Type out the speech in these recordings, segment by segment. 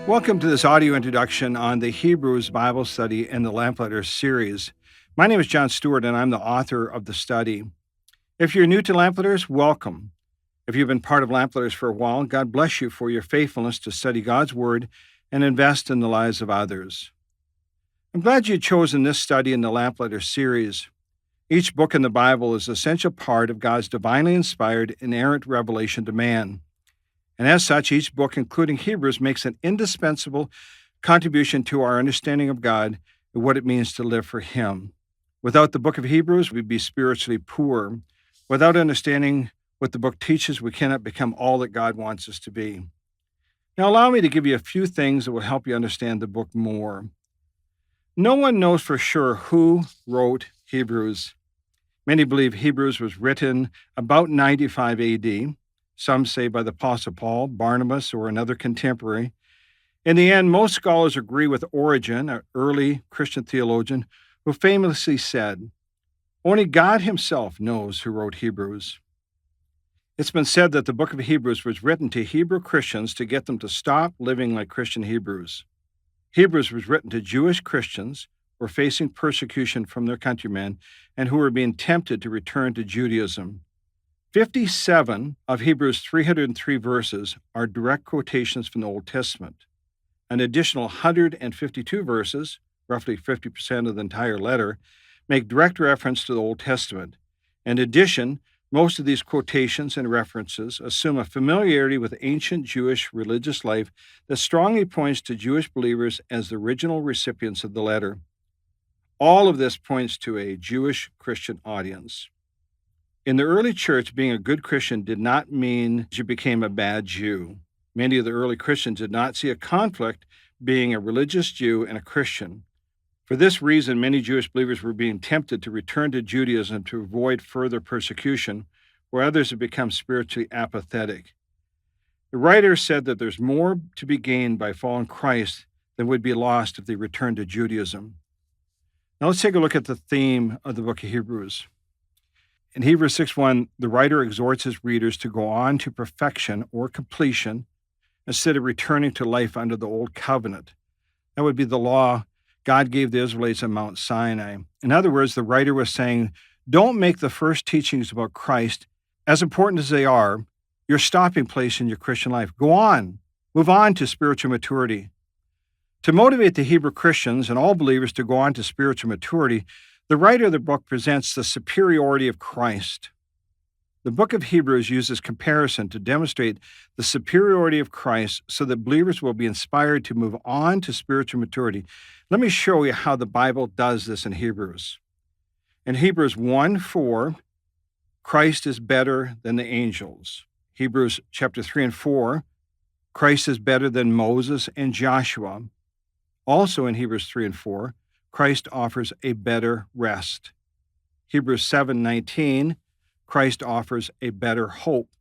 Welcome to this audio introduction on the Hebrews Bible study in the Lamplighters series. My name is John Stewart, and I'm the author of the study. If you're new to Lamplighters, welcome. If you've been part of Lamplighters for a while, God bless you for your faithfulness to study God's Word and invest in the lives of others. I'm glad you've chosen this study in the Lamplighters series. Each book in the Bible is an essential part of God's divinely inspired, inerrant revelation to man. And as such, each book, including Hebrews, makes an indispensable contribution to our understanding of God and what it means to live for Him. Without the book of Hebrews, we'd be spiritually poor. Without understanding what the book teaches, we cannot become all that God wants us to be. Now, allow me to give you a few things that will help you understand the book more. No one knows for sure who wrote Hebrews. Many believe Hebrews was written about 95 AD. Some say by the Apostle Paul, Barnabas, or another contemporary. In the end, most scholars agree with Origen, an early Christian theologian, who famously said, "Only God Himself knows who wrote Hebrews." It's been said that the book of Hebrews was written to Hebrew Christians to get them to stop living like Christian Hebrews. Hebrews was written to Jewish Christians who were facing persecution from their countrymen and who were being tempted to return to Judaism. 57 of Hebrews' 303 verses are direct quotations from the Old Testament. An additional 152 verses, roughly 50% of the entire letter, make direct reference to the Old Testament. In addition, most of these quotations and references assume a familiarity with ancient Jewish religious life that strongly points to Jewish believers as the original recipients of the letter. All of this points to a Jewish Christian audience. In the early church, being a good Christian did not mean you became a bad Jew. Many of the early Christians did not see a conflict being a religious Jew and a Christian. For this reason, many Jewish believers were being tempted to return to Judaism to avoid further persecution, where others had become spiritually apathetic. The writer said that there's more to be gained by following Christ than would be lost if they returned to Judaism. Now let's take a look at the theme of the book of Hebrews. In Hebrews 6:1, the writer exhorts his readers to go on to perfection or completion instead of returning to life under the old covenant. That would be the law God gave the Israelites on Mount Sinai. In other words, the writer was saying, don't make the first teachings about Christ, as important as they are, your stopping place in your Christian life. Go on. Move on to spiritual maturity. To motivate the Hebrew Christians and all believers to go on to spiritual maturity, the writer of the book presents the superiority of Christ. The book of Hebrews uses comparison to demonstrate the superiority of Christ so that believers will be inspired to move on to spiritual maturity. Let me show you how the Bible does this in Hebrews. In Hebrews 1:4, Christ is better than the angels. Hebrews chapter 3 and 4, Christ is better than Moses and Joshua. Also in Hebrews 3 and 4, Christ offers a better rest. Hebrews 7:19, Christ offers a better hope.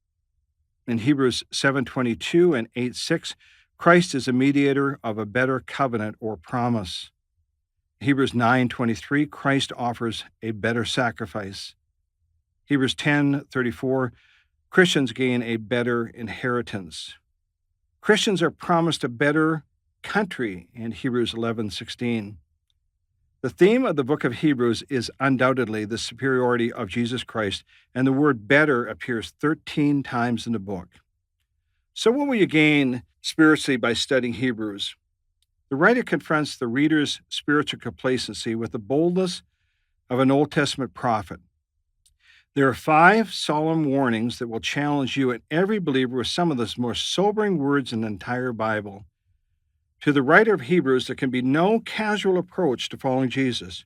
In Hebrews 7:22 and 8:6, Christ is a mediator of a better covenant or promise. Hebrews 9:23, Christ offers a better sacrifice. Hebrews 10:34, Christians gain a better inheritance. Christians are promised a better country in Hebrews 11:16. The theme of the book of Hebrews is undoubtedly the superiority of Jesus Christ, and the word better appears 13 times in the book. So what will you gain spiritually by studying Hebrews? The writer confronts the reader's spiritual complacency with the boldness of an Old Testament prophet. There are 5 solemn warnings that will challenge you and every believer with some of the most sobering words in the entire Bible. To the writer of Hebrews, there can be no casual approach to following Jesus.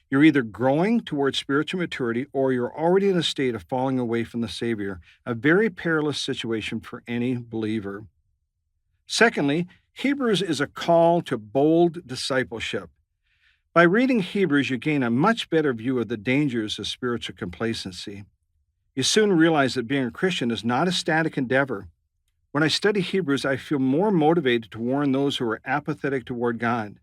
You're either growing towards spiritual maturity or you're already in a state of falling away from the Savior, a very perilous situation for any believer. Secondly, Hebrews is a call to bold discipleship. By reading Hebrews, you gain a much better view of the dangers of spiritual complacency. You soon realize that being a Christian is not a static endeavor. When I study Hebrews, I feel more motivated to warn those who are apathetic toward God.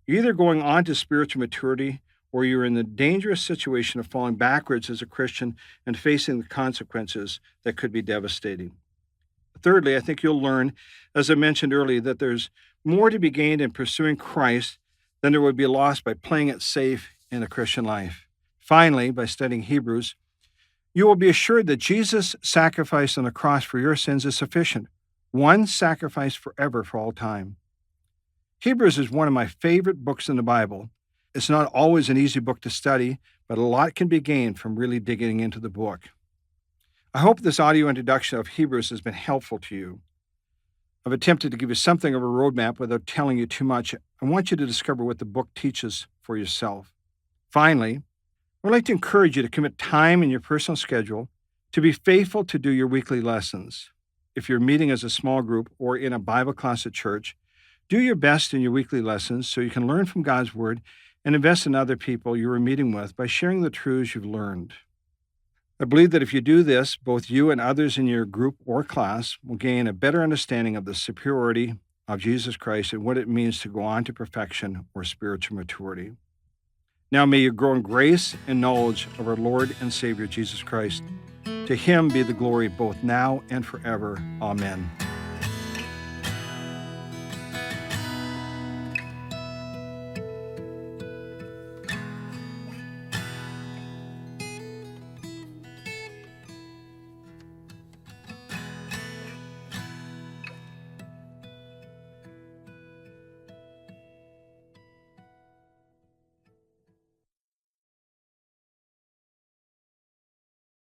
You're either going on to spiritual maturity or you're in the dangerous situation of falling backwards as a Christian and facing the consequences that could be devastating. Thirdly, I think you'll learn, as I mentioned earlier, that there's more to be gained in pursuing Christ than there would be lost by playing it safe in a Christian life. Finally, by studying Hebrews, you will be assured that Jesus' sacrifice on the cross for your sins is sufficient, one sacrifice forever for all time. Hebrews is one of my favorite books in the Bible. It's not always an easy book to study, but a lot can be gained from really digging into the book. I hope this audio introduction of Hebrews has been helpful to you. I've attempted to give you something of a roadmap without telling you too much. I want you to discover what the book teaches for yourself. Finally, I'd like to encourage you to commit time in your personal schedule to be faithful to do your weekly lessons. If you're meeting as a small group or in a Bible class at church, do your best in your weekly lessons so you can learn from God's Word and invest in other people you are meeting with by sharing the truths you've learned. I believe that if you do this, both you and others in your group or class will gain a better understanding of the superiority of Jesus Christ and what it means to go on to perfection or spiritual maturity. Now may you grow in grace and knowledge of our Lord and Savior Jesus Christ. To him be the glory both now and forever. Amen.